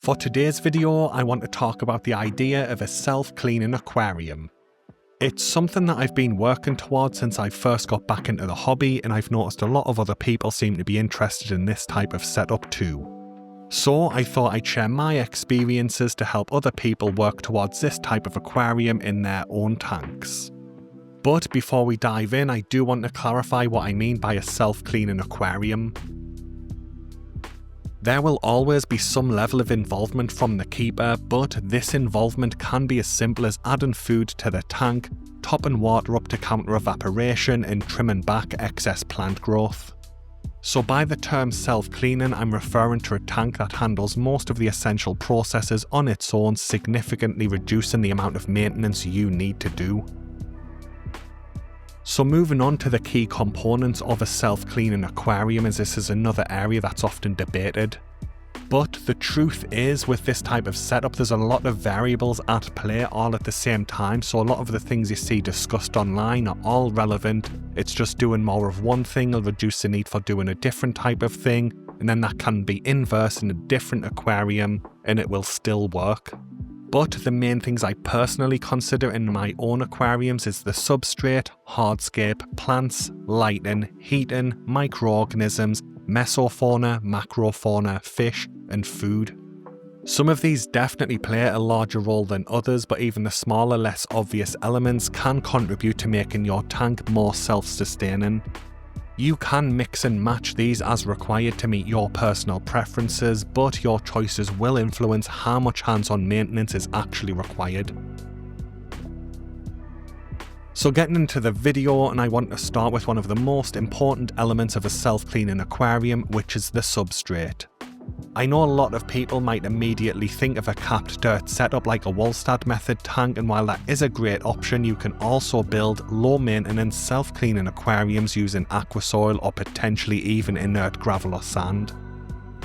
For today's video, I want to talk about the idea of a self-cleaning aquarium. It's something that I've been working towards since I first got back into the hobby, and I've noticed a lot of other people seem to be interested in this type of setup too. So I thought I'd share my experiences to help other people work towards this type of aquarium in their own tanks. But before we dive in, I do want to clarify what I mean by a self-cleaning aquarium. There will always be some level of involvement from the keeper, but this involvement can be as simple as adding food to the tank, topping water up to counter evaporation, and trimming back excess plant growth. So by the term self-cleaning, I'm referring to a tank that handles most of the essential processes on its own, significantly reducing the amount of maintenance you need to do. So moving on to the key components of a self-cleaning aquarium, as this is another area that's often debated. But the truth is, with this type of setup, there's a lot of variables at play all at the same time, so a lot of the things you see discussed online are all relevant. It's just doing more of one thing will reduce the need for doing a different type of thing, and then that can be inverse in a different aquarium, and it will still work. But the main things I personally consider in my own aquariums is the substrate, hardscape, plants, lighting, heating, microorganisms, mesofauna, macrofauna, fish, and food. Some of these definitely play a larger role than others, but even the smaller, less obvious elements can contribute to making your tank more self-sustaining. You can mix and match these as required to meet your personal preferences, but your choices will influence how much hands-on maintenance is actually required. So getting into the video, and I want to start with one of the most important elements of a self-cleaning aquarium, which is the substrate. I know a lot of people might immediately think of a capped dirt setup like a Wallstad method tank, and while that is a great option, you can also build low-maintenance self-cleaning aquariums using aqua soil or potentially even inert gravel or sand.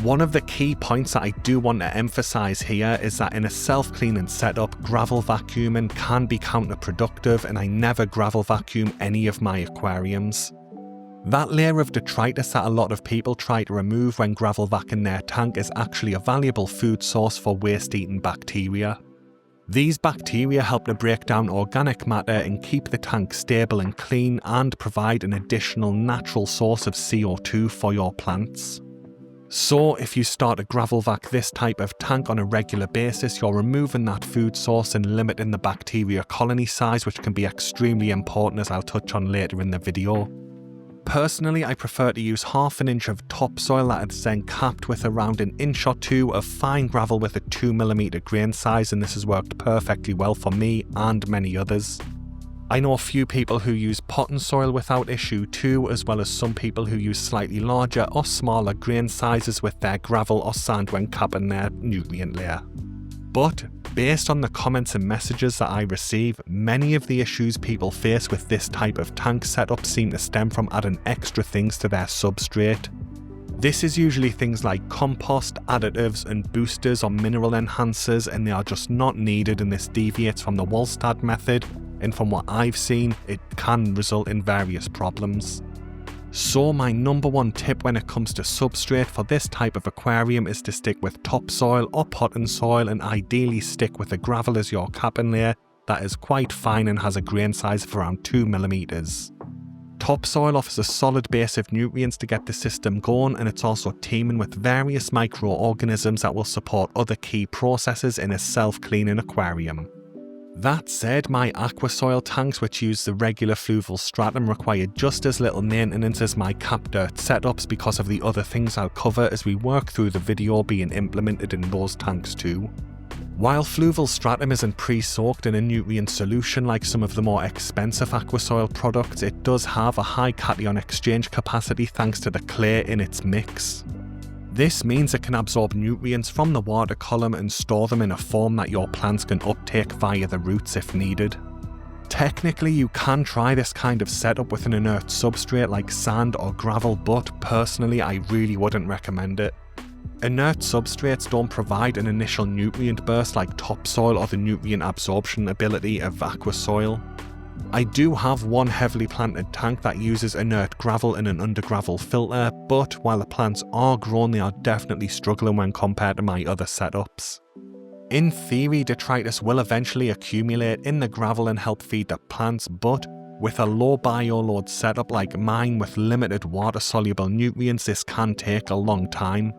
One of the key points that I do want to emphasize here is that in a self-cleaning setup, gravel vacuuming can be counterproductive, and I never gravel vacuum any of my aquariums. That layer of detritus that a lot of people try to remove when gravel vacuuming their tank is actually a valuable food source for waste-eating bacteria. These bacteria help to break down organic matter and keep the tank stable and clean, and provide an additional natural source of CO2 for your plants. So if you start to gravel vac this type of tank on a regular basis, you're removing that food source and limiting the bacteria colony size, which can be extremely important, as I'll touch on later in the video. Personally, I prefer to use half an inch of topsoil that is then capped with around an inch or two of fine gravel with a 2mm grain size, and this has worked perfectly well for me and many others. I know a few people who use potting soil without issue too, as well as some people who use slightly larger or smaller grain sizes with their gravel or sand when capping their nutrient layer. But based on the comments and messages that I receive, many of the issues people face with this type of tank setup seem to stem from adding extra things to their substrate. This is usually things like compost, additives, and boosters or mineral enhancers, and they are just not needed, and this deviates from the Wallstad method, and from what I've seen, it can result in various problems. So my number one tip when it comes to substrate for this type of aquarium is to stick with topsoil or potting soil, and ideally stick with the gravel as your capping layer that is quite fine and has a grain size of around 2mm. Topsoil offers a solid base of nutrients to get the system going, and it's also teeming with various microorganisms that will support other key processes in a self-cleaning aquarium. That said, my aqua soil tanks, which use the regular fluval stratum, require just as little maintenance as my capped dirt setups because of the other things I'll cover as we work through the video being implemented in those tanks too. While fluval stratum isn't pre-soaked in a nutrient solution like some of the more expensive aqua soil products, it does have a high cation exchange capacity thanks to the clay in its mix. This means it can absorb nutrients from the water column and store them in a form that your plants can uptake via the roots if needed. Technically, you can try this kind of setup with an inert substrate like sand or gravel, but personally I really wouldn't recommend it. Inert substrates don't provide an initial nutrient burst like topsoil or the nutrient absorption ability of aqua soil. I do have one heavily planted tank that uses inert gravel in an undergravel filter, but while the plants are grown, they are definitely struggling when compared to my other setups. In theory, detritus will eventually accumulate in the gravel and help feed the plants, but with a low bioload setup like mine with limited water-soluble nutrients, this can take a long time.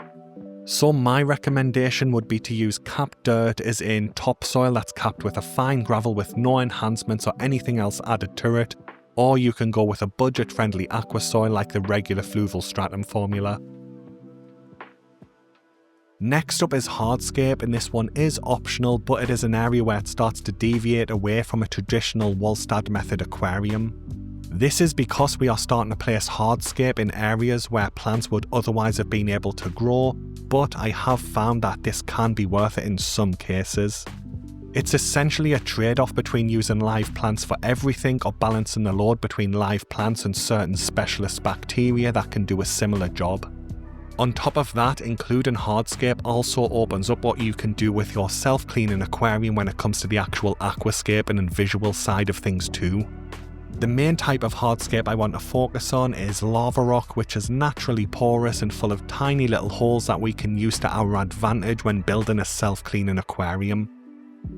So my recommendation would be to use capped dirt, as in topsoil that's capped with a fine gravel with no enhancements or anything else added to it, or you can go with a budget-friendly aqua soil like the regular fluval stratum formula. Next up is Hardscape, and this one is optional, but it is an area where it starts to deviate away from a traditional Wollstad method aquarium. This is because we are starting to place Hardscape in areas where plants would otherwise have been able to grow, but I have found that this can be worth it in some cases. It's essentially a trade-off between using live plants for everything or balancing the load between live plants and certain specialist bacteria that can do a similar job. On top of that, including Hardscape also opens up what you can do with your self-cleaning aquarium when it comes to the actual aquascaping and visual side of things too. The main type of hardscape I want to focus on is lava rock, which is naturally porous and full of tiny little holes that we can use to our advantage when building a self-cleaning aquarium.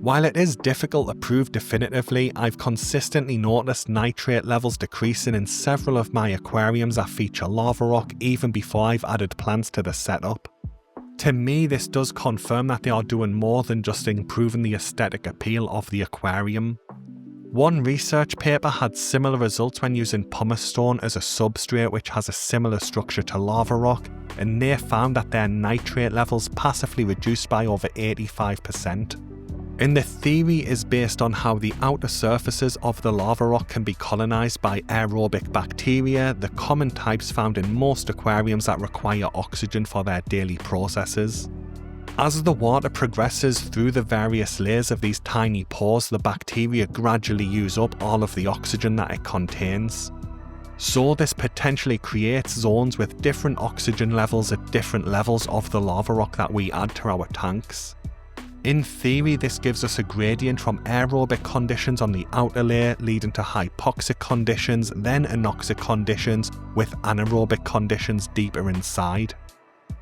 While it is difficult to prove definitively, I've consistently noticed nitrate levels decreasing in several of my aquariums that feature lava rock even before I've added plants to the setup. To me, this does confirm that they are doing more than just improving the aesthetic appeal of the aquarium. One research paper had similar results when using pumice stone as a substrate, which has a similar structure to lava rock, and they found that their nitrate levels passively reduced by over 85%. And the theory is based on how the outer surfaces of the lava rock can be colonized by aerobic bacteria, the common types found in most aquariums that require oxygen for their daily processes. As the water progresses through the various layers of these tiny pores, the bacteria gradually use up all of the oxygen that it contains. So this potentially creates zones with different oxygen levels at different levels of the lava rock that we add to our tanks. In theory, this gives us a gradient from aerobic conditions on the outer layer leading to hypoxic conditions, then anoxic conditions, with anaerobic conditions deeper inside.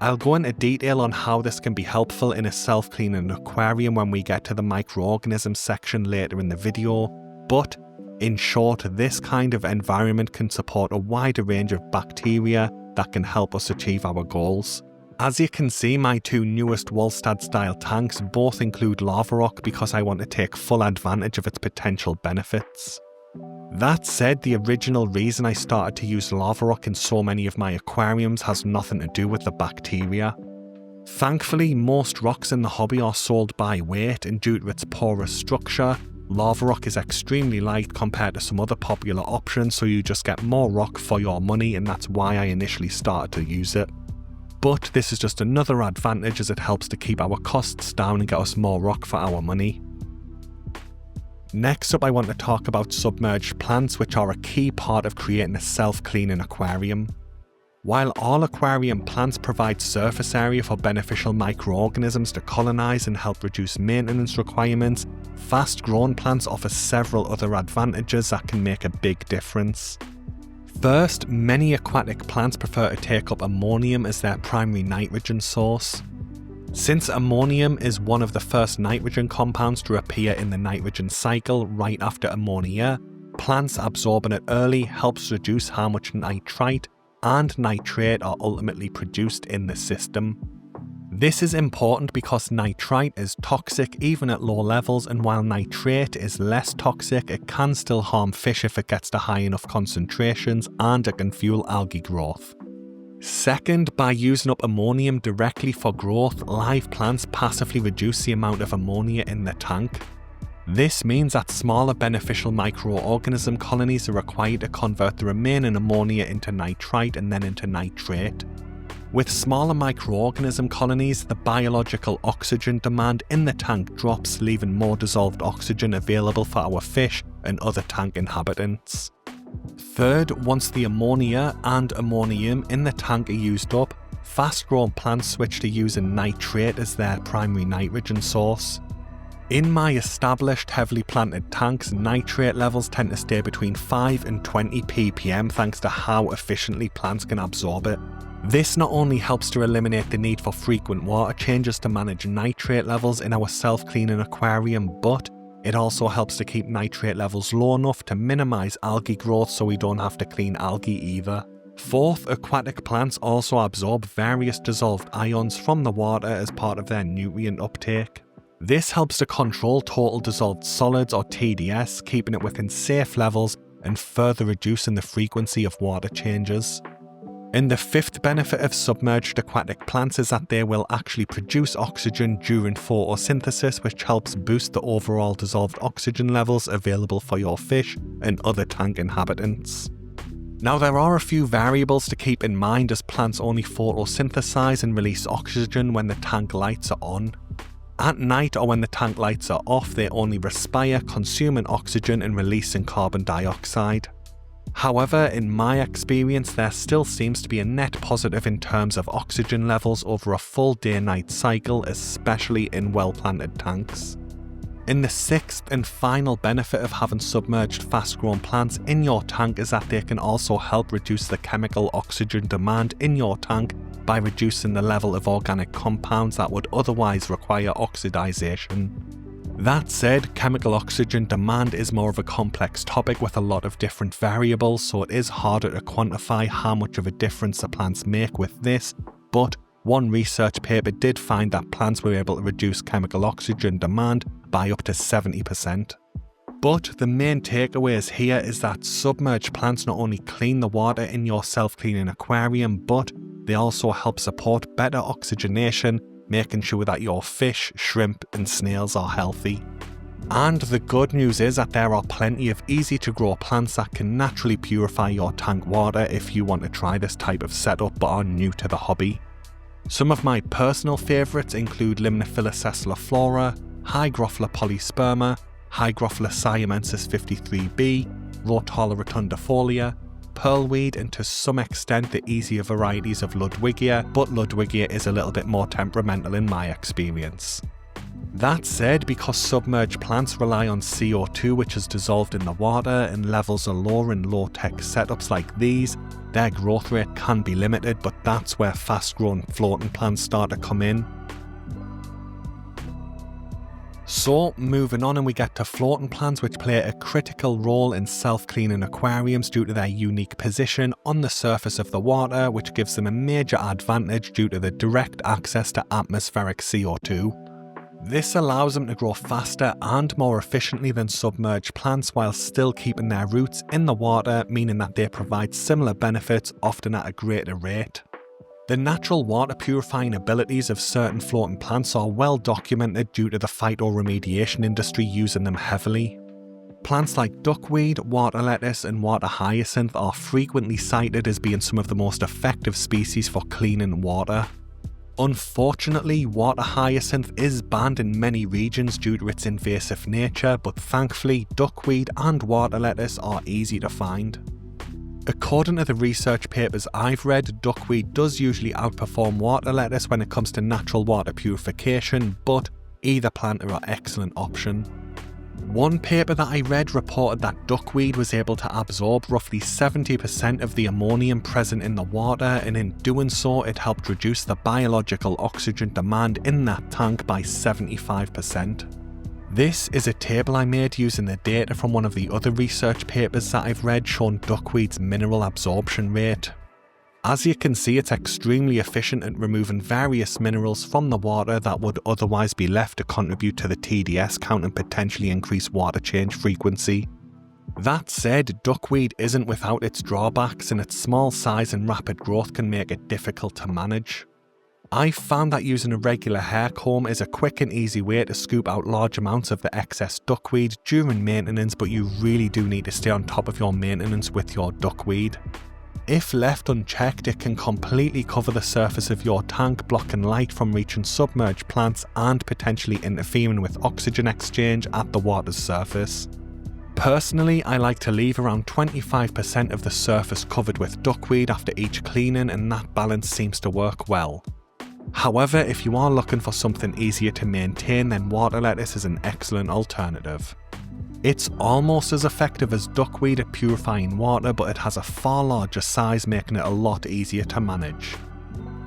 I'll go into detail on how this can be helpful in a self-cleaning aquarium when we get to the microorganisms section later in the video, but in short, this kind of environment can support a wider range of bacteria that can help us achieve our goals. As you can see, my two newest Wollstad style tanks both include lava rock because I want to take full advantage of its potential benefits. That said, the original reason I started to use lava rock in so many of my aquariums has nothing to do with the bacteria. Thankfully, most rocks in the hobby are sold by weight, and due to its porous structure, lava rock is extremely light compared to some other popular options, so you just get more rock for your money, and that's why I initially started to use it. But this is just another advantage as it helps to keep our costs down and get us more rock for our money. Next up, I want to talk about submerged plants, which are a key part of creating a self-cleaning aquarium. While all aquarium plants provide surface area for beneficial microorganisms to colonize and help reduce maintenance requirements, fast-grown plants offer several other advantages that can make a big difference. First, many aquatic plants prefer to take up ammonium as their primary nitrogen source. Since ammonium is one of the first nitrogen compounds to appear in the nitrogen cycle right after ammonia, plants absorbing it early helps reduce how much nitrite and nitrate are ultimately produced in the system. This is important because nitrite is toxic even at low levels, and while nitrate is less toxic, it can still harm fish if it gets to high enough concentrations, and it can fuel algae growth. Second, by using up ammonium directly for growth, live plants passively reduce the amount of ammonia in the tank. This means that smaller beneficial microorganism colonies are required to convert the remaining ammonia into nitrite and then into nitrate. With smaller microorganism colonies, the biological oxygen demand in the tank drops, leaving more dissolved oxygen available for our fish and other tank inhabitants. Third, once the ammonia and ammonium in the tank are used up, fast-grown plants switch to using nitrate as their primary nitrogen source. In my established heavily planted tanks, nitrate levels tend to stay between 5 and 20 ppm thanks to how efficiently plants can absorb it. This not only helps to eliminate the need for frequent water changes to manage nitrate levels in our self-cleaning aquarium, but it also helps to keep nitrate levels low enough to minimise algae growth so we don't have to clean algae either. Fourth, aquatic plants also absorb various dissolved ions from the water as part of their nutrient uptake. This helps to control total dissolved solids or TDS, keeping it within safe levels and further reducing the frequency of water changes. And the fifth benefit of submerged aquatic plants is that they will actually produce oxygen during photosynthesis, which helps boost the overall dissolved oxygen levels available for your fish and other tank inhabitants. Now, there are a few variables to keep in mind, as plants only photosynthesize and release oxygen when the tank lights are on. At night or when the tank lights are off, they only respire, consuming oxygen and releasing carbon dioxide. However, in my experience, there still seems to be a net positive in terms of oxygen levels over a full day-night cycle, especially in well-planted tanks. And the sixth and final benefit of having submerged fast-grown plants in your tank is that they can also help reduce the chemical oxygen demand in your tank by reducing the level of organic compounds that would otherwise require oxidization. That said, chemical oxygen demand is more of a complex topic with a lot of different variables, so it is harder to quantify how much of a difference the plants make with this, but one research paper did find that plants were able to reduce chemical oxygen demand by up to 70%. But the main takeaways here is that submerged plants not only clean the water in your self-cleaning aquarium, but they also help support better oxygenation, making sure that your fish, shrimp and snails are healthy. And the good news is that there are plenty of easy to grow plants that can naturally purify your tank water if you want to try this type of setup but are new to the hobby. Some of my personal favourites include Limnophila sessiliflora, Hygrophila polysperma, Hygrophila siamensis 53b, Rotala rotundifolia, pearlweed, and to some extent the easier varieties of Ludwigia, but Ludwigia is a little bit more temperamental in my experience. That said, because submerged plants rely on CO2 which is dissolved in the water and levels are lower in low-tech setups like these, their growth rate can be limited, but that's where fast-grown floating plants start to come in. So, moving on, and we get to floating plants, which play a critical role in self-cleaning aquariums due to their unique position on the surface of the water, which gives them a major advantage due to the direct access to atmospheric CO2. This allows them to grow faster and more efficiently than submerged plants while still keeping their roots in the water, meaning that they provide similar benefits, often at a greater rate. The natural water purifying abilities of certain floating plants are well documented due to the phytoremediation industry using them heavily. Plants like duckweed, water lettuce and water hyacinth are frequently cited as being some of the most effective species for cleaning water. Unfortunately, water hyacinth is banned in many regions due to its invasive nature, but thankfully duckweed and water lettuce are easy to find. According to the research papers I've read, duckweed does usually outperform water lettuce when it comes to natural water purification, but either plant are an excellent option. One paper that I read reported that duckweed was able to absorb roughly 70% of the ammonium present in the water, and in doing so it helped reduce the biological oxygen demand in that tank by 75%. This is a table I made using the data from one of the other research papers that I've read showing duckweed's mineral absorption rate. As you can see, it's extremely efficient at removing various minerals from the water that would otherwise be left to contribute to the TDS count and potentially increase water change frequency. That said, duckweed isn't without its drawbacks, and its small size and rapid growth can make it difficult to manage. I've found that using a regular hair comb is a quick and easy way to scoop out large amounts of the excess duckweed during maintenance, but you really do need to stay on top of your maintenance with your duckweed. If left unchecked, it can completely cover the surface of your tank, blocking light from reaching submerged plants and potentially interfering with oxygen exchange at the water's surface. Personally, I like to leave around 25% of the surface covered with duckweed after each cleaning, and that balance seems to work well. However, if you are looking for something easier to maintain, then water lettuce is an excellent alternative. It's almost as effective as duckweed at purifying water, but it has a far larger size, making it a lot easier to manage.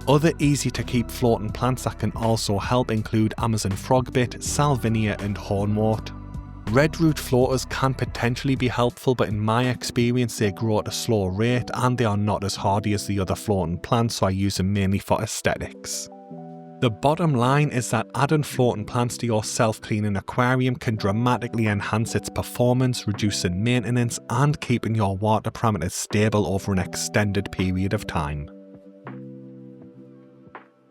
Other easy to keep floating plants that can also help include Amazon frogbit, salvinia and hornwort. Red root floaters can potentially be helpful, but in my experience they grow at a slower rate and they are not as hardy as the other floating plants, so I use them mainly for aesthetics. The bottom line is that adding floating plants to your self-cleaning aquarium can dramatically enhance its performance, reducing maintenance and keeping your water parameters stable over an extended period of time.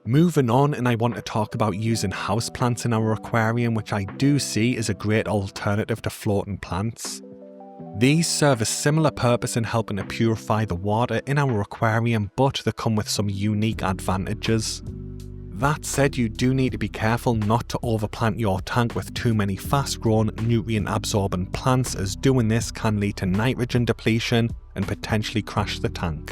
Moving on, and I want to talk about using houseplants in our aquarium, which I do see is a great alternative to floating plants. These serve a similar purpose in helping to purify the water in our aquarium, but they come with some unique advantages. That said, you do need to be careful not to overplant your tank with too many fast-grown, nutrient-absorbent plants, as doing this can lead to nitrogen depletion and potentially crash the tank.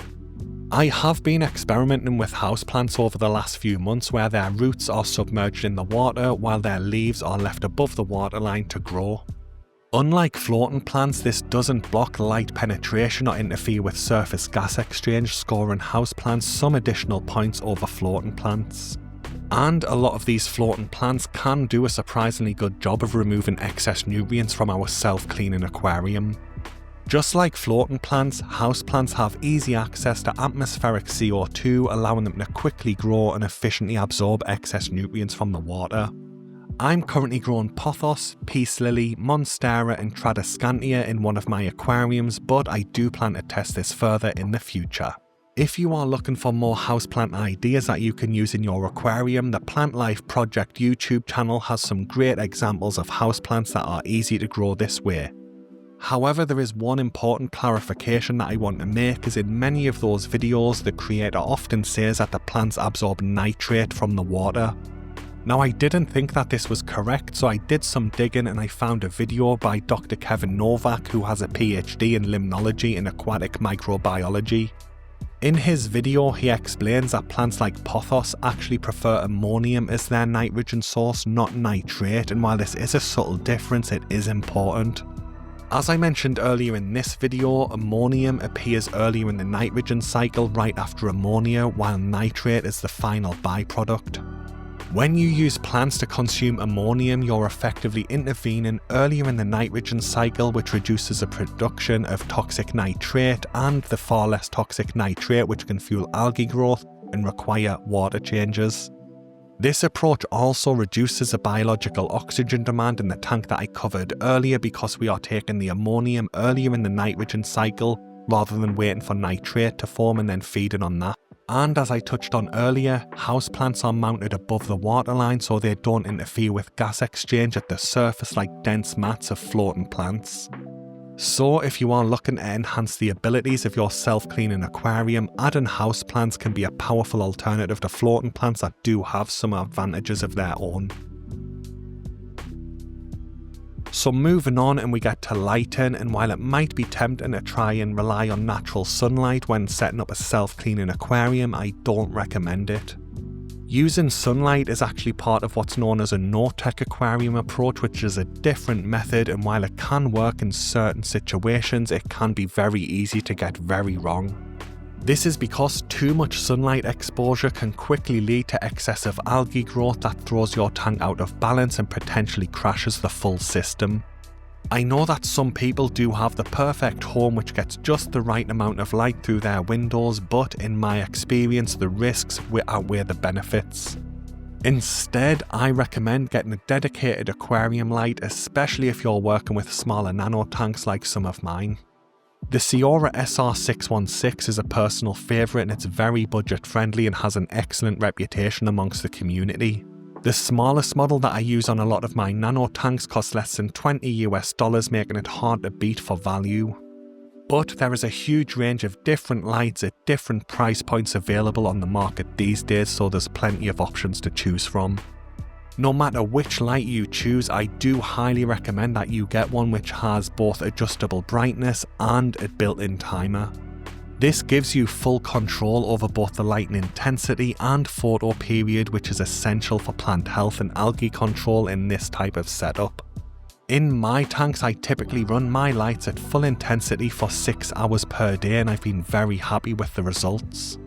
I have been experimenting with houseplants over the last few months where their roots are submerged in the water while their leaves are left above the waterline to grow. Unlike floating plants, this doesn't block light penetration or interfere with surface gas exchange, scoring houseplants some additional points over floating plants. And a lot of these floating plants can do a surprisingly good job of removing excess nutrients from our self-cleaning aquarium. Just like floating plants, houseplants have easy access to atmospheric CO2, allowing them to quickly grow and efficiently absorb excess nutrients from the water. I'm currently growing pothos, peace lily, monstera and tradescantia in one of my aquariums, but I do plan to test this further in the future. If you are looking for more houseplant ideas that you can use in your aquarium, the Plant Life Project YouTube channel has some great examples of houseplants that are easy to grow this way. However, there is one important clarification that I want to make, as in many of those videos the creator often says that the plants absorb nitrate from the water. Now, I didn't think that this was correct, so I did some digging and I found a video by Dr. Kevin Novak, who has a PhD in limnology and aquatic microbiology. In his video, he explains that plants like pothos actually prefer ammonium as their nitrogen source, not nitrate, and while this is a subtle difference, it is important. As I mentioned earlier in this video, ammonium appears earlier in the nitrogen cycle right after ammonia, while nitrate is the final byproduct. When you use plants to consume ammonium, you're effectively intervening earlier in the nitrogen cycle, which reduces the production of toxic nitrate and the far less toxic nitrate, which can fuel algae growth and require water changes. This approach also reduces the biological oxygen demand in the tank that I covered earlier, because we are taking the ammonium earlier in the nitrogen cycle rather than waiting for nitrate to form and then feeding on that. And as I touched on earlier, houseplants are mounted above the waterline so they don't interfere with gas exchange at the surface like dense mats of floating plants. So if you are looking to enhance the abilities of your self-cleaning aquarium, adding houseplants can be a powerful alternative to floating plants that do have some advantages of their own. So moving on, and we get to lighting, and while it might be tempting to try and rely on natural sunlight when setting up a self-cleaning aquarium, I don't recommend it. Using sunlight is actually part of what's known as a no-tech aquarium approach, which is a different method, and while it can work in certain situations, it can be very easy to get very wrong. This is because too much sunlight exposure can quickly lead to excessive algae growth that throws your tank out of balance and potentially crashes the full system. I know that some people do have the perfect home which gets just the right amount of light through their windows, but in my experience the risks outweigh the benefits. Instead, I recommend getting a dedicated aquarium light, especially if you're working with smaller nano tanks like some of mine. The Ciora SR616 is a personal favourite, and it's very budget friendly and has an excellent reputation amongst the community. The smallest model that I use on a lot of my nano tanks costs less than $20 US, making it hard to beat for value. But there is a huge range of different lights at different price points available on the market these days, so there's plenty of options to choose from. No matter which light you choose, I do highly recommend that you get one which has both adjustable brightness and a built-in timer. This gives you full control over both the lighting intensity and photo period, which is essential for plant health and algae control in this type of setup. In my tanks, I typically run my lights at full intensity for 6 hours per day, and I've been very happy with the results.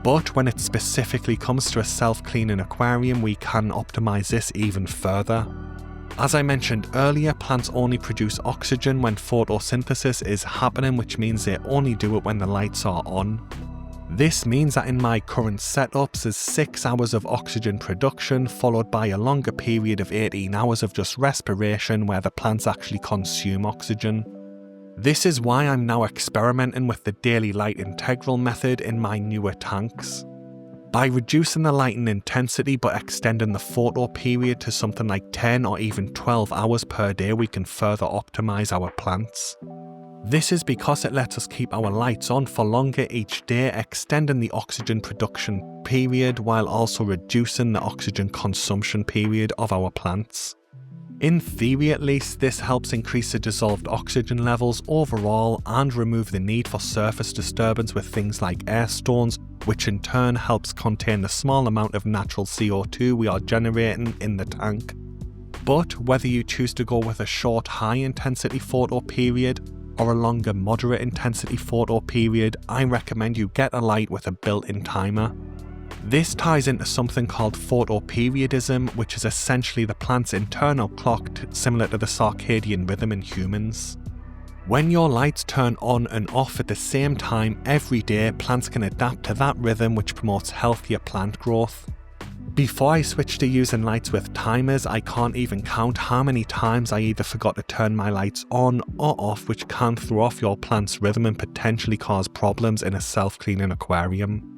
But when it specifically comes to a self-cleaning aquarium, we can optimize this even further. As I mentioned earlier, plants only produce oxygen when photosynthesis is happening, which means they only do it when the lights are on. This means that in my current setups there's 6 hours of oxygen production followed by a longer period of 18 hours of just respiration where the plants actually consume oxygen. This is why I'm now experimenting with the daily light integral method in my newer tanks. By reducing the lighting intensity but extending the photo period to something like 10 or even 12 hours per day, we can further optimize our plants. This is because it lets us keep our lights on for longer each day, extending the oxygen production period while also reducing the oxygen consumption period of our plants. In theory at least, this helps increase the dissolved oxygen levels overall and remove the need for surface disturbance with things like air stones, which in turn helps contain the small amount of natural CO2 we are generating in the tank. But whether you choose to go with a short high intensity photo period or a longer moderate intensity photo period, I recommend you get a light with a built-in timer. This ties into something called photoperiodism, which is essentially the plant's internal clock similar to the circadian rhythm in humans. When your lights turn on and off at the same time every day, plants can adapt to that rhythm, which promotes healthier plant growth. Before I switched to using lights with timers, I can't even count how many times I either forgot to turn my lights on or off, which can throw off your plant's rhythm and potentially cause problems in a self-cleaning aquarium.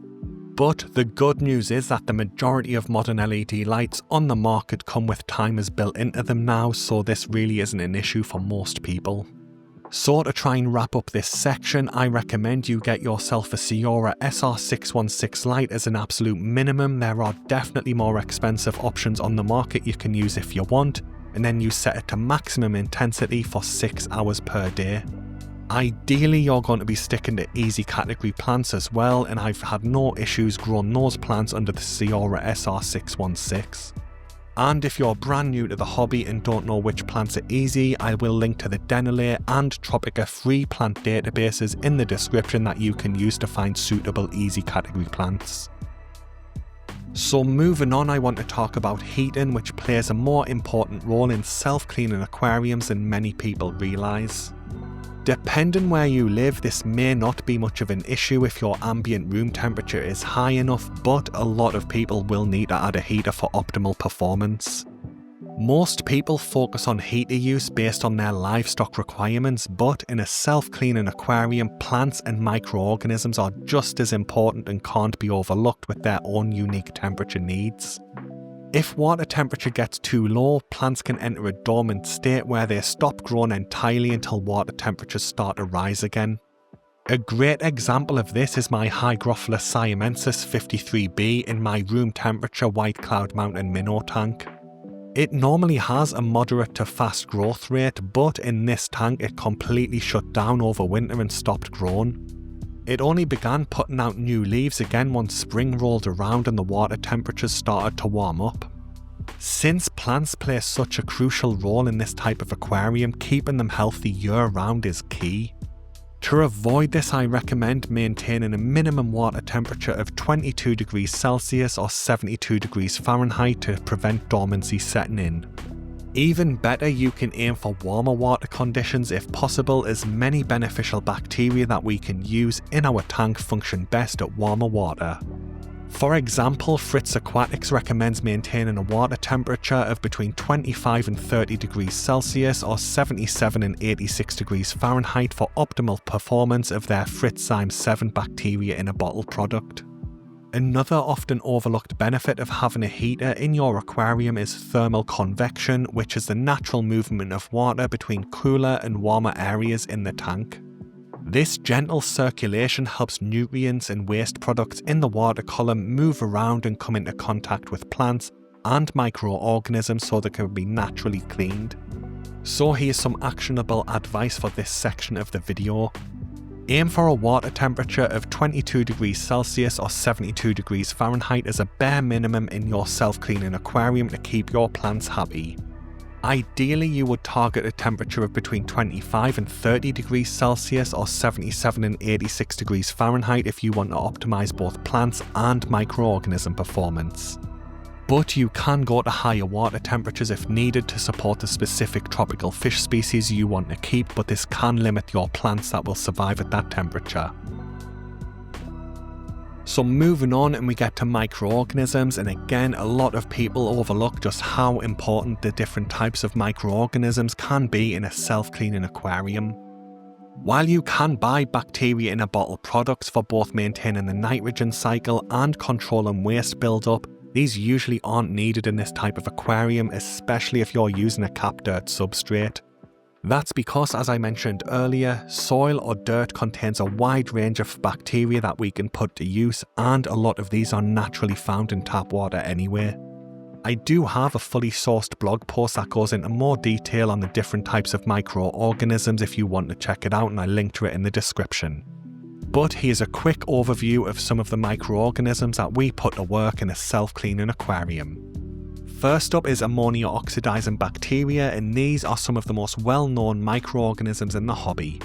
But the good news is that the majority of modern LED lights on the market come with timers built into them now, so this really isn't an issue for most people. So to try and wrap up this section, I recommend you get yourself a Sciora SR616 light as an absolute minimum. There are definitely more expensive options on the market you can use if you want, and then you set it to maximum intensity for 6 hours per day. Ideally, you're going to be sticking to easy category plants as well, and I've had no issues growing those plants under the Sciora SR616. And if you're brand new to the hobby and don't know which plants are easy, I will link to the Denali and Tropica free plant databases in the description that you can use to find suitable easy category plants. So moving on, I want to talk about heating, which plays a more important role in self-cleaning aquariums than many people realise. Depending where you live, this may not be much of an issue if your ambient room temperature is high enough, but a lot of people will need to add a heater for optimal performance. Most people focus on heater use based on their livestock requirements, but in a self-cleaning aquarium, plants and microorganisms are just as important and can't be overlooked with their own unique temperature needs. If water temperature gets too low, plants can enter a dormant state where they stop growing entirely until water temperatures start to rise again. A great example of this is my Hygrophila siamensis 53B in my room temperature White Cloud Mountain minnow tank. It normally has a moderate to fast growth rate, but in this tank it completely shut down over winter and stopped growing. It only began putting out new leaves again once spring rolled around and the water temperatures started to warm up. Since plants play such a crucial role in this type of aquarium, keeping them healthy year round is key. To avoid this, I recommend maintaining a minimum water temperature of 22 degrees Celsius or 72 degrees Fahrenheit to prevent dormancy setting in. Even better, you can aim for warmer water conditions if possible, as many beneficial bacteria that we can use in our tank function best at warmer water. For example, Fritz Aquatics recommends maintaining a water temperature of between 25 and 30 degrees Celsius or 77 and 86 degrees Fahrenheit for optimal performance of their Fritzzyme 7 bacteria in a bottle product. Another often overlooked benefit of having a heater in your aquarium is thermal convection, which is the natural movement of water between cooler and warmer areas in the tank. This gentle circulation helps nutrients and waste products in the water column move around and come into contact with plants and microorganisms so they can be naturally cleaned. So here's some actionable advice for this section of the video. Aim for a water temperature of 22 degrees Celsius or 72 degrees Fahrenheit as a bare minimum in your self-cleaning aquarium to keep your plants happy. Ideally, you would target a temperature of between 25 and 30 degrees Celsius or 77 and 86 degrees Fahrenheit if you want to optimize both plants and microorganism performance. But you can go to higher water temperatures if needed to support the specific tropical fish species you want to keep, but this can limit your plants that will survive at that temperature. So moving on, and we get to microorganisms, and again a lot of people overlook just how important the different types of microorganisms can be in a self-cleaning aquarium. While you can buy bacteria in a bottle products for both maintaining the nitrogen cycle and controlling waste buildup, these usually aren't needed in this type of aquarium, especially if you're using a cap dirt substrate. That's because, as I mentioned earlier, soil or dirt contains a wide range of bacteria that we can put to use, and a lot of these are naturally found in tap water anyway. I do have a fully sourced blog post that goes into more detail on the different types of microorganisms if you want to check it out, and I link to it in the description. But here's a quick overview of some of the microorganisms that we put to work in a self-cleaning aquarium. First up is ammonia oxidizing bacteria, and these are some of the most well-known microorganisms in the hobby.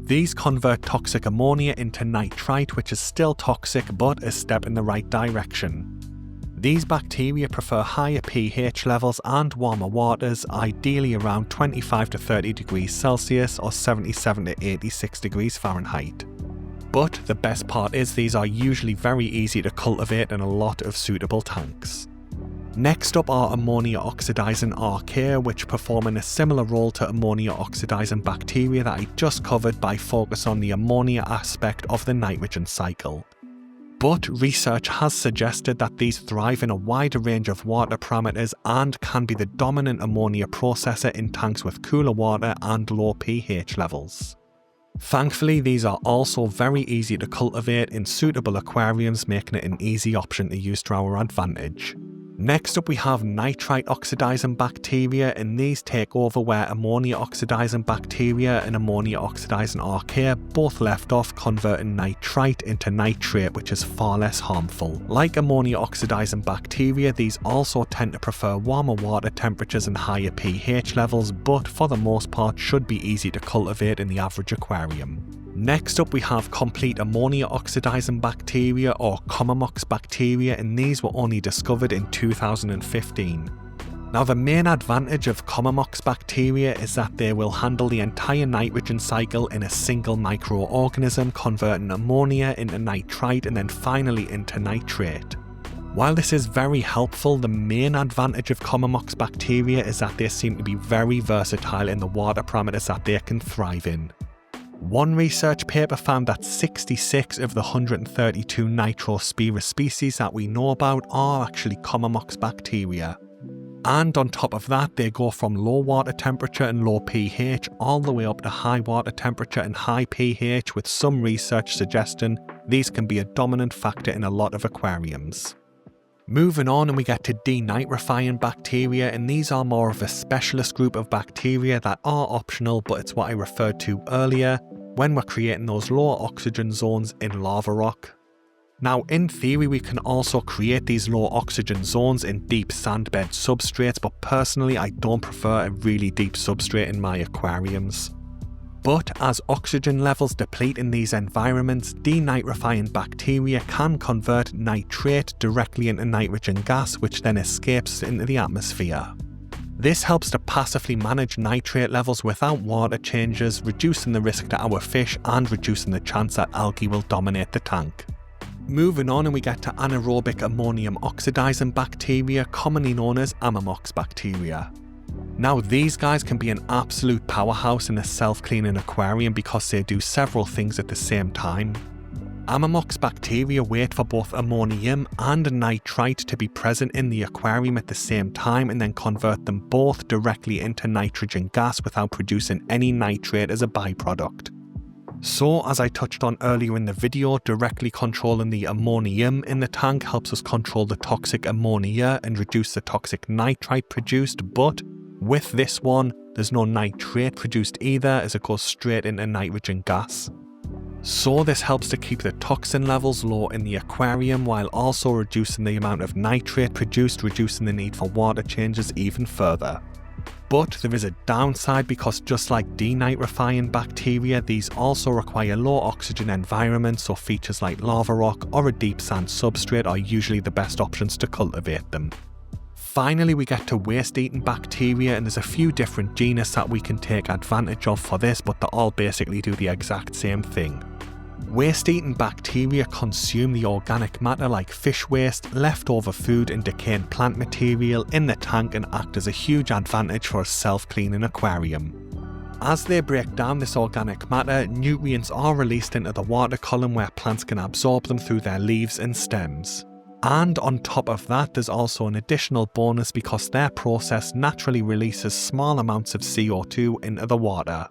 These convert toxic ammonia into nitrite, which is still toxic but a step in the right direction. These bacteria prefer higher pH levels and warmer waters, ideally around 25 to 30 degrees Celsius or 77 to 86 degrees Fahrenheit. But the best part is these are usually very easy to cultivate in a lot of suitable tanks. Next up are ammonia oxidizing archaea, which perform in a similar role to ammonia oxidizing bacteria that I just covered by focus on the ammonia aspect of the nitrogen cycle. But research has suggested that these thrive in a wider range of water parameters and can be the dominant ammonia processor in tanks with cooler water and low pH levels. Thankfully, these are also very easy to cultivate in suitable aquariums, making it an easy option to use to our advantage. Next up we have nitrite oxidizing bacteria, and these take over where ammonia oxidizing bacteria and ammonia oxidizing archaea both left off, converting nitrite into nitrate, which is far less harmful. Like ammonia oxidizing bacteria, these also tend to prefer warmer water temperatures and higher pH levels, but for the most part should be easy to cultivate in the average aquarium. Next up we have complete ammonia oxidizing bacteria, or Commomox bacteria, and these were only discovered in 2015. Now the main advantage of Commomox bacteria is that they will handle the entire nitrogen cycle in a single microorganism, converting ammonia into nitrite and then finally into nitrate. While this is very helpful, the main advantage of Commomox bacteria is that they seem to be very versatile in the water parameters that they can thrive in. One research paper found that 66 of the 132 Nitrospira species that we know about are actually Commomox bacteria. And on top of that, they go from low water temperature and low pH all the way up to high water temperature and high pH, with some research suggesting these can be a dominant factor in a lot of aquariums. Moving on, and we get to denitrifying bacteria, and these are more of a specialist group of bacteria that are optional, but it's what I referred to earlier when we're creating those lower oxygen zones in lava rock. Now in theory we can also create these low oxygen zones in deep sandbed substrates, but personally I don't prefer a really deep substrate in my aquariums. But as oxygen levels deplete in these environments, denitrifying bacteria can convert nitrate directly into nitrogen gas, which then escapes into the atmosphere. This helps to passively manage nitrate levels without water changes, reducing the risk to our fish and reducing the chance that algae will dominate the tank. Moving on, and we get to anaerobic ammonium oxidizing bacteria, commonly known as Ammomox bacteria. Now these guys can be an absolute powerhouse in a self-cleaning aquarium because they do several things at the same time. Ammomox bacteria wait for both ammonium and nitrite to be present in the aquarium at the same time and then convert them both directly into nitrogen gas without producing any nitrate as a byproduct. So, as I touched on earlier in the video, directly controlling the ammonium in the tank helps us control the toxic ammonia and reduce the toxic nitrite produced, but with this one, there's no nitrate produced either, as it goes straight into nitrogen gas. So this helps to keep the toxin levels low in the aquarium while also reducing the amount of nitrate produced, reducing the need for water changes even further. But there is a downside because just like denitrifying bacteria, these also require low oxygen environments, so features like lava rock or a deep sand substrate are usually the best options to cultivate them. Finally, we get to waste-eating bacteria, and there's a few different genus that we can take advantage of for this, but they all basically do the exact same thing. Waste-eating bacteria consume the organic matter like fish waste, leftover food and decaying plant material in the tank and act as a huge advantage for a self-cleaning aquarium. As they break down this organic matter, nutrients are released into the water column where plants can absorb them through their leaves and stems. And on top of that, there's also an additional bonus because their process naturally releases small amounts of CO2 into the water.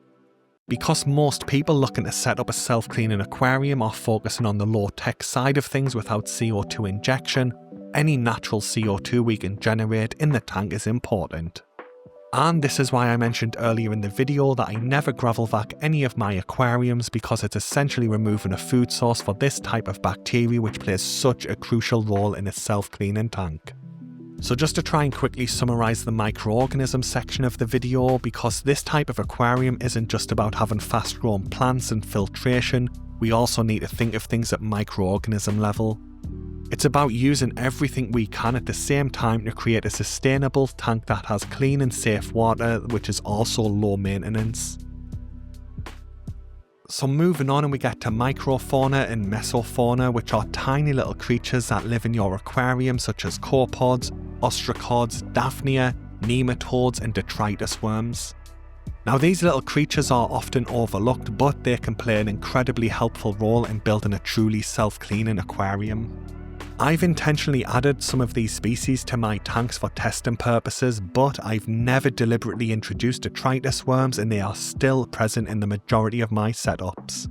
Because most people looking to set up a self-cleaning aquarium are focusing on the low-tech side of things without CO2 injection, any natural CO2 we can generate in the tank is important. And this is why I mentioned earlier in the video that I never gravel vac any of my aquariums because it's essentially removing a food source for this type of bacteria which plays such a crucial role in a self-cleaning tank. So just to try and quickly summarise the microorganisms section of the video, because this type of aquarium isn't just about having fast-growing plants and filtration, we also need to think of things at microorganism level. It's about using everything we can at the same time to create a sustainable tank that has clean and safe water, which is also low maintenance. So moving on, and we get to Microfauna and Mesofauna, which are tiny little creatures that live in your aquarium such as copepods, ostracods, daphnia, nematodes and detritus worms. Now these little creatures are often overlooked, but they can play an incredibly helpful role in building a truly self-cleaning aquarium. I've intentionally added some of these species to my tanks for testing purposes, but I've never deliberately introduced detritus worms and they are still present in the majority of my setups.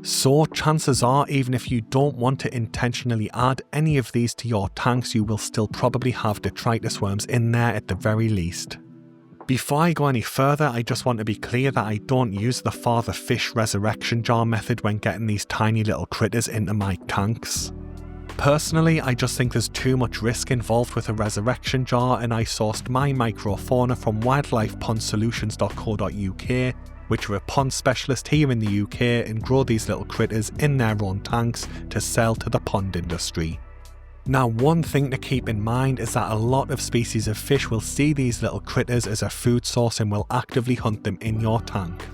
So chances are, even if you don't want to intentionally add any of these to your tanks, you will still probably have detritus worms in there at the very least. Before I go any further, I just want to be clear that I don't use the father fish resurrection jar method when getting these tiny little critters into my tanks. Personally, I just think there's too much risk involved with a resurrection jar, and I sourced my Microfauna from wildlifepondsolutions.co.uk, which are a pond specialist here in the UK and grow these little critters in their own tanks to sell to the pond industry. Now, one thing to keep in mind is that a lot of species of fish will see these little critters as a food source and will actively hunt them in your tank.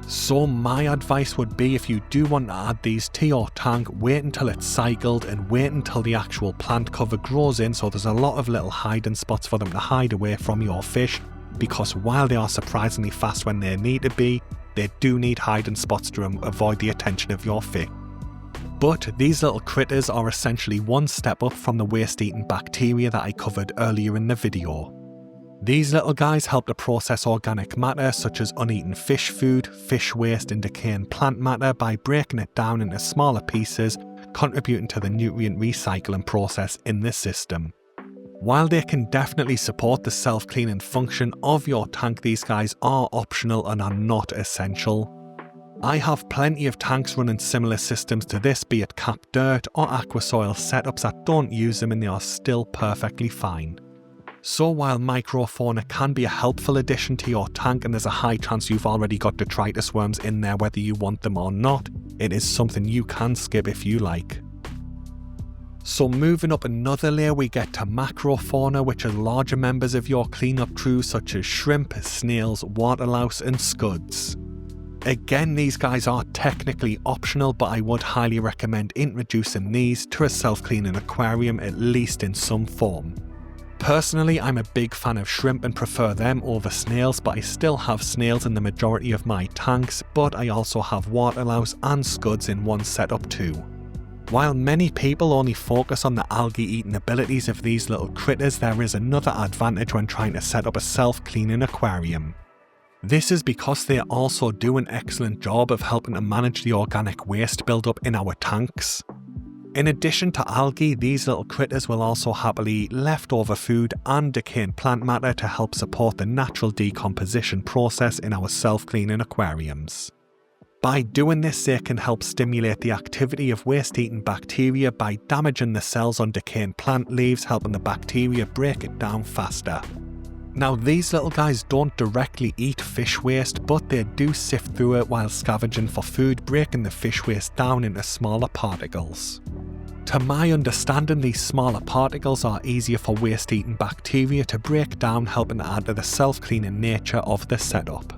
So my advice would be, if you do want to add these to your tank, wait until it's cycled and wait until the actual plant cover grows in, so there's a lot of little hiding spots for them to hide away from your fish, because while they are surprisingly fast when they need to be, they do need hiding spots to avoid the attention of your fish. But these little critters are essentially one step up from the waste-eating bacteria that I covered earlier in the video. These little guys help to process organic matter such as uneaten fish food, fish waste and decaying plant matter by breaking it down into smaller pieces, contributing to the nutrient recycling process in the system. While they can definitely support the self-cleaning function of your tank, these guys are optional and are not essential. I have plenty of tanks running similar systems to this, be it capped dirt or aquasoil setups that don't use them, and they are still perfectly fine. So while Microfauna can be a helpful addition to your tank, and there's a high chance you've already got detritus worms in there whether you want them or not, it is something you can skip if you like. So moving up another layer, we get to Macrofauna, which are larger members of your cleanup crew such as shrimp, snails, waterlouse and scuds. Again, these guys are technically optional, but I would highly recommend introducing these to a self-cleaning aquarium, at least in some form. Personally, I'm a big fan of shrimp and prefer them over snails, but I still have snails in the majority of my tanks, but I also have waterlouse and scuds in one setup too. While many people only focus on the algae-eating abilities of these little critters, there is another advantage when trying to set up a self-cleaning aquarium. This is because they also do an excellent job of helping to manage the organic waste build-up in our tanks. In addition to algae, these little critters will also happily eat leftover food and decaying plant matter to help support the natural decomposition process in our self-cleaning aquariums. By doing this, they can help stimulate the activity of waste-eating bacteria by damaging the cells on decaying plant leaves, helping the bacteria break it down faster. Now these little guys don't directly eat fish waste, but they do sift through it while scavenging for food, breaking the fish waste down into smaller particles. To my understanding, these smaller particles are easier for waste-eating bacteria to break down, helping to add to the self-cleaning nature of the setup.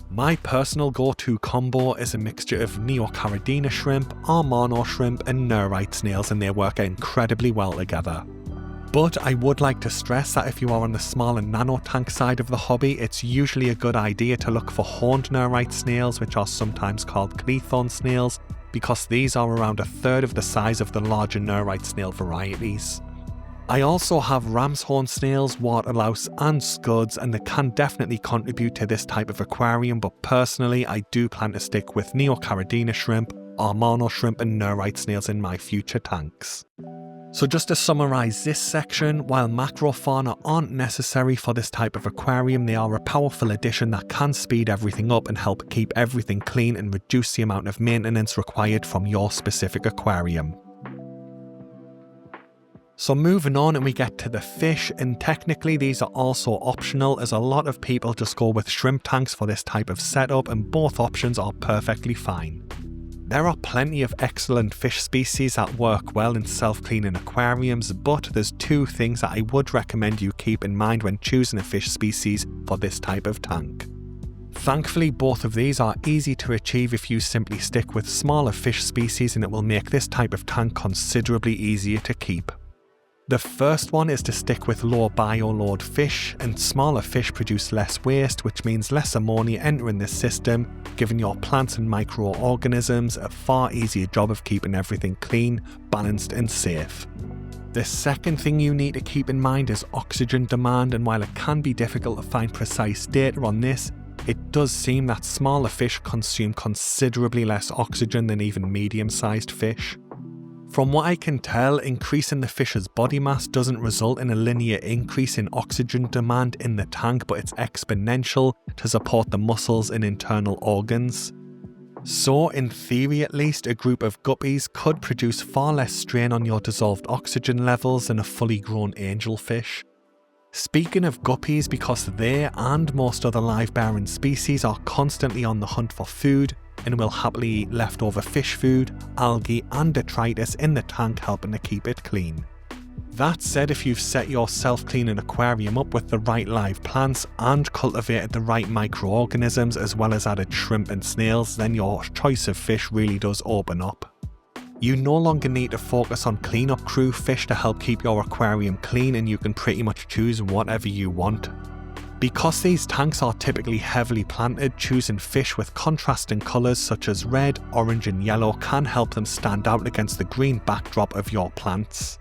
My personal go-to combo is a mixture of Neocaridina shrimp, Armano shrimp and Neurite snails, and they work incredibly well together. But I would like to stress that if you are on the small and nano tank side of the hobby, it's usually a good idea to look for horned Neurite snails, which are sometimes called Cleathorn snails, because these are around a third of the size of the larger Neurite snail varieties. I also have ram's horn snails, waterlouse and scuds, and they can definitely contribute to this type of aquarium, but personally I do plan to stick with Neocaridina shrimp, Armano shrimp and Neurite snails in my future tanks. So just to summarise this section, while Macrofauna aren't necessary for this type of aquarium, they are a powerful addition that can speed everything up and help keep everything clean and reduce the amount of maintenance required from your specific aquarium. So moving on, and we get to the fish, and technically these are also optional, as a lot of people just go with shrimp tanks for this type of setup, and both options are perfectly fine. There are plenty of excellent fish species that work well in self-cleaning aquariums, but there's two things that I would recommend you keep in mind when choosing a fish species for this type of tank. Thankfully, both of these are easy to achieve if you simply stick with smaller fish species, and it will make this type of tank considerably easier to keep. The first one is to stick with low bioload fish, and smaller fish produce less waste, which means less ammonia entering the system, giving your plants and microorganisms a far easier job of keeping everything clean, balanced and safe. The second thing you need to keep in mind is oxygen demand, and while it can be difficult to find precise data on this, it does seem that smaller fish consume considerably less oxygen than even medium-sized fish. From what I can tell, increasing the fish's body mass doesn't result in a linear increase in oxygen demand in the tank, but it's exponential to support the muscles and internal organs. So, in theory at least, a group of guppies could produce far less strain on your dissolved oxygen levels than a fully grown angelfish. Speaking of guppies, because they and most other live-bearing species are constantly on the hunt for food, and will happily eat leftover fish food, algae and detritus in the tank, helping to keep it clean. That said, if you've set your self-cleaning aquarium up with the right live plants and cultivated the right microorganisms as well as added shrimp and snails, then your choice of fish really does open up. You no longer need to focus on cleanup crew fish to help keep your aquarium clean, and you can pretty much choose whatever you want. Because these tanks are typically heavily planted, choosing fish with contrasting colours such as red, orange and yellow can help them stand out against the green backdrop of your plants.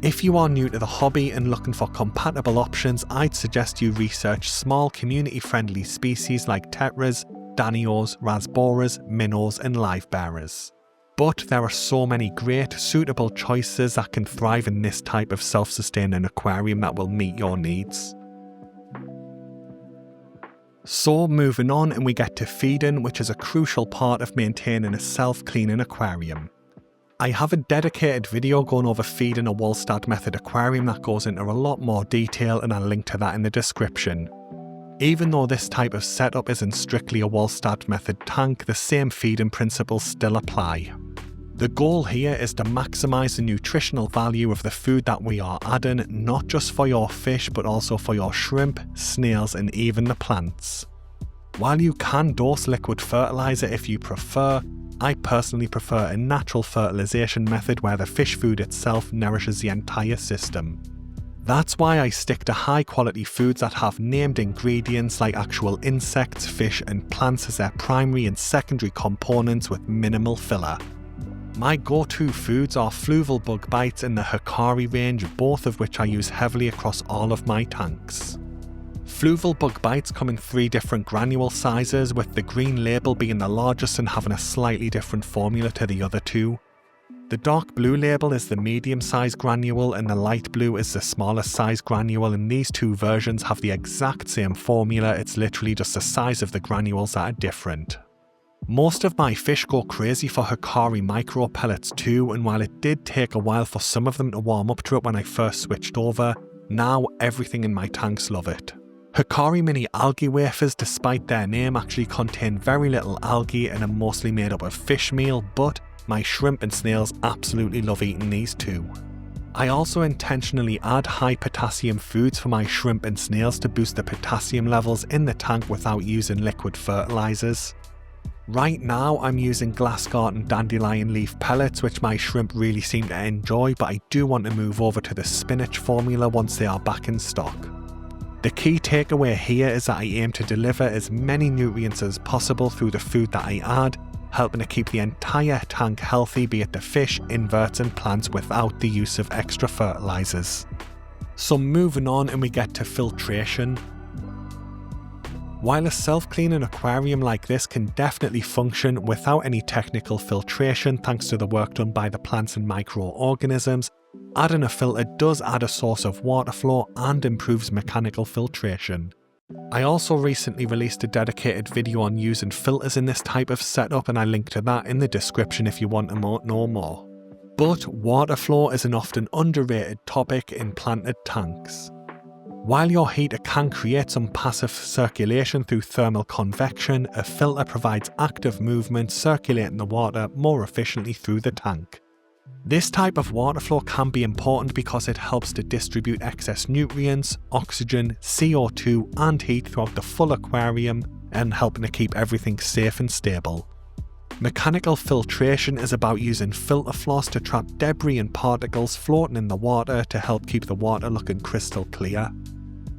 If you are new to the hobby and looking for compatible options, I'd suggest you research small community-friendly species like tetras, danios, rasboras, minnows and livebearers. But there are so many great, suitable choices that can thrive in this type of self-sustaining aquarium that will meet your needs. So moving on, and we get to feeding, which is a crucial part of maintaining a self-cleaning aquarium. I have a dedicated video going over feeding a Wallstad method aquarium that goes into a lot more detail, and I'll link to that in the description. Even though this type of setup isn't strictly a Wallstad method tank, the same feeding principles still apply. The goal here is to maximise the nutritional value of the food that we are adding, not just for your fish but also for your shrimp, snails and even the plants. While you can dose liquid fertiliser if you prefer, I personally prefer a natural fertilisation method where the fish food itself nourishes the entire system. That's why I stick to high quality foods that have named ingredients like actual insects, fish and plants as their primary and secondary components with minimal filler. My go-to foods are fluval bug bites in the Hikari range, both of which I use heavily across all of my tanks. Fluval bug bites come in 3 different granule sizes, with the green label being the largest and having a slightly different formula to the other 2. The dark blue label is the medium size granule and the light blue is the smallest size granule, and these 2 versions have the exact same formula, it's literally just the size of the granules that are different. Most of my fish go crazy for Hikari micro pellets too, and while it did take a while for some of them to warm up to it when I first switched over, now everything in my tanks love it. Hikari mini algae wafers, despite their name, actually contain very little algae and are mostly made up of fish meal, but my shrimp and snails absolutely love eating these too. I also intentionally add high potassium foods for my shrimp and snails to boost the potassium levels in the tank without using liquid fertilizers. Right now I'm using glass garden dandelion leaf pellets, which my shrimp really seem to enjoy, but I do want to move over to the spinach formula once they are back in stock. The key takeaway here is that I aim to deliver as many nutrients as possible through the food that I add, helping to keep the entire tank healthy, be it the fish, inverts and plants, without the use of extra fertilizers. So moving on, and we get to filtration. While a self-cleaning aquarium like this can definitely function without any technical filtration thanks to the work done by the plants and microorganisms, adding a filter does add a source of water flow and improves mechanical filtration. I also recently released a dedicated video on using filters in this type of setup, and I link to that in the description if you want to know more. But water flow is an often underrated topic in planted tanks. While your heater can create some passive circulation through thermal convection, a filter provides active movement, circulating the water more efficiently through the tank. This type of water flow can be important because it helps to distribute excess nutrients, oxygen, CO2 and heat throughout the full aquarium, and helping to keep everything safe and stable. Mechanical filtration is about using filter floss to trap debris and particles floating in the water to help keep the water looking crystal clear.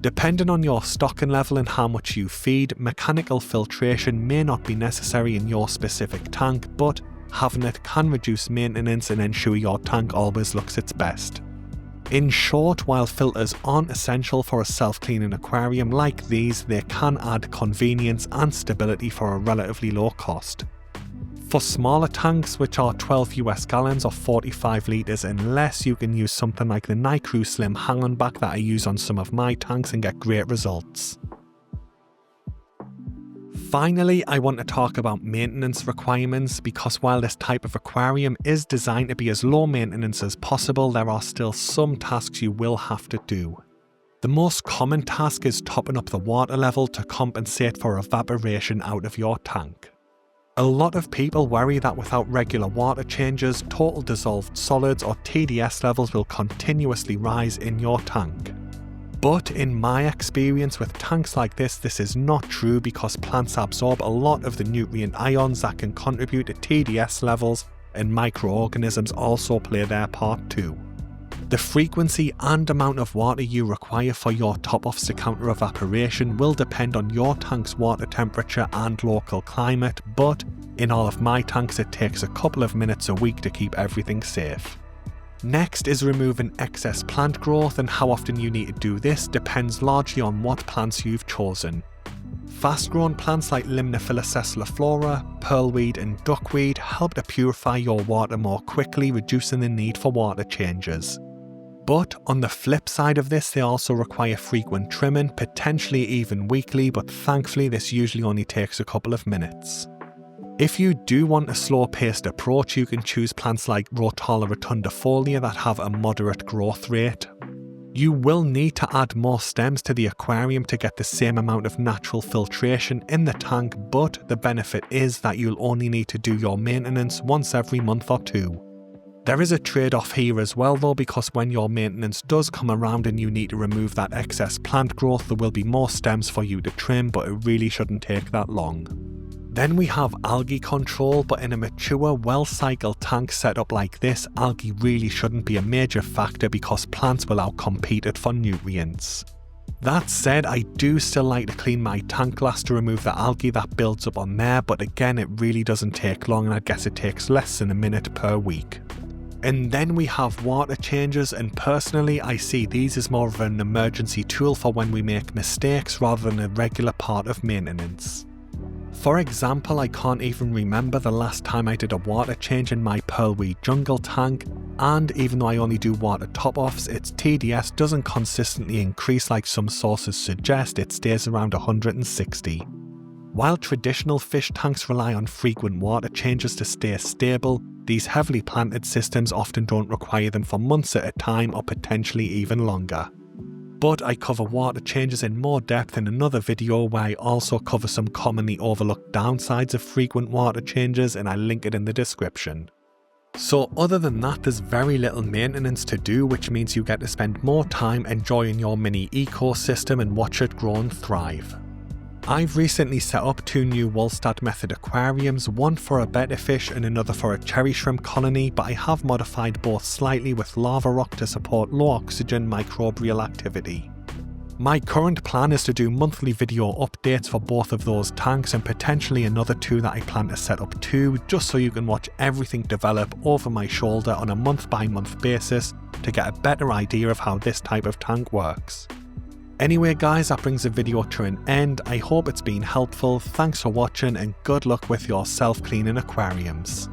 Depending on your stocking level and how much you feed, mechanical filtration may not be necessary in your specific tank, but having it can reduce maintenance and ensure your tank always looks its best. In short, while filters aren't essential for a self-cleaning aquarium like these, they can add convenience and stability for a relatively low cost. For smaller tanks, which are 12 US gallons or 45 litres and less, you can use something like the Nicru Slim hang-on back that I use on some of my tanks and get great results. Finally, I want to talk about maintenance requirements, because while this type of aquarium is designed to be as low maintenance as possible, there are still some tasks you will have to do. The most common task is topping up the water level to compensate for evaporation out of your tank. A lot of people worry that without regular water changes, total dissolved solids or TDS levels will continuously rise in your tank. But in my experience with tanks like this is not true, because plants absorb a lot of the nutrient ions that can contribute to TDS levels, and microorganisms also play their part too. The frequency and amount of water you require for your top-offs to counter evaporation will depend on your tank's water temperature and local climate, but in all of my tanks it takes a couple of minutes a week to keep everything safe. Next is removing excess plant growth, and how often you need to do this depends largely on what plants you've chosen. Fast-grown plants like Limnophila sessiliflora, pearlweed and duckweed help to purify your water more quickly, reducing the need for water changes. But on the flip side of this, they also require frequent trimming, potentially even weekly, but thankfully this usually only takes a couple of minutes. If you do want a slow-paced approach, you can choose plants like Rotala rotundifolia that have a moderate growth rate. You will need to add more stems to the aquarium to get the same amount of natural filtration in the tank, but the benefit is that you'll only need to do your maintenance once every month or two. There is a trade-off here as well though, because when your maintenance does come around and you need to remove that excess plant growth, there will be more stems for you to trim, but it really shouldn't take that long. Then we have algae control, but in a mature, well-cycled tank setup like this, algae really shouldn't be a major factor because plants will outcompete it for nutrients. That said, I do still like to clean my tank glass to remove the algae that builds up on there, but again it really doesn't take long, and I guess it takes less than a minute per week. And then we have water changes, and personally I see these as more of an emergency tool for when we make mistakes rather than a regular part of maintenance. For example, I can't even remember the last time I did a water change in my pearlweed jungle tank, and even though I only do water top-offs, its TDS doesn't consistently increase like some sources suggest, it stays around 160. While traditional fish tanks rely on frequent water changes to stay stable, these heavily planted systems often don't require them for months at a time or potentially even longer. But I cover water changes in more depth in another video where I also cover some commonly overlooked downsides of frequent water changes, and I link it in the description. So other than that, there's very little maintenance to do, which means you get to spend more time enjoying your mini ecosystem and watch it grow and thrive. I've recently set up 2 new Wollstadt method aquariums, one for a betta fish and another for a cherry shrimp colony, but I have modified both slightly with lava rock to support low oxygen microbial activity. My current plan is to do monthly video updates for both of those tanks and potentially another 2 that I plan to set up too, just so you can watch everything develop over my shoulder on a month by month basis to get a better idea of how this type of tank works. Anyway guys, that brings the video to an end. I hope it's been helpful, thanks for watching and good luck with your self-cleaning aquariums.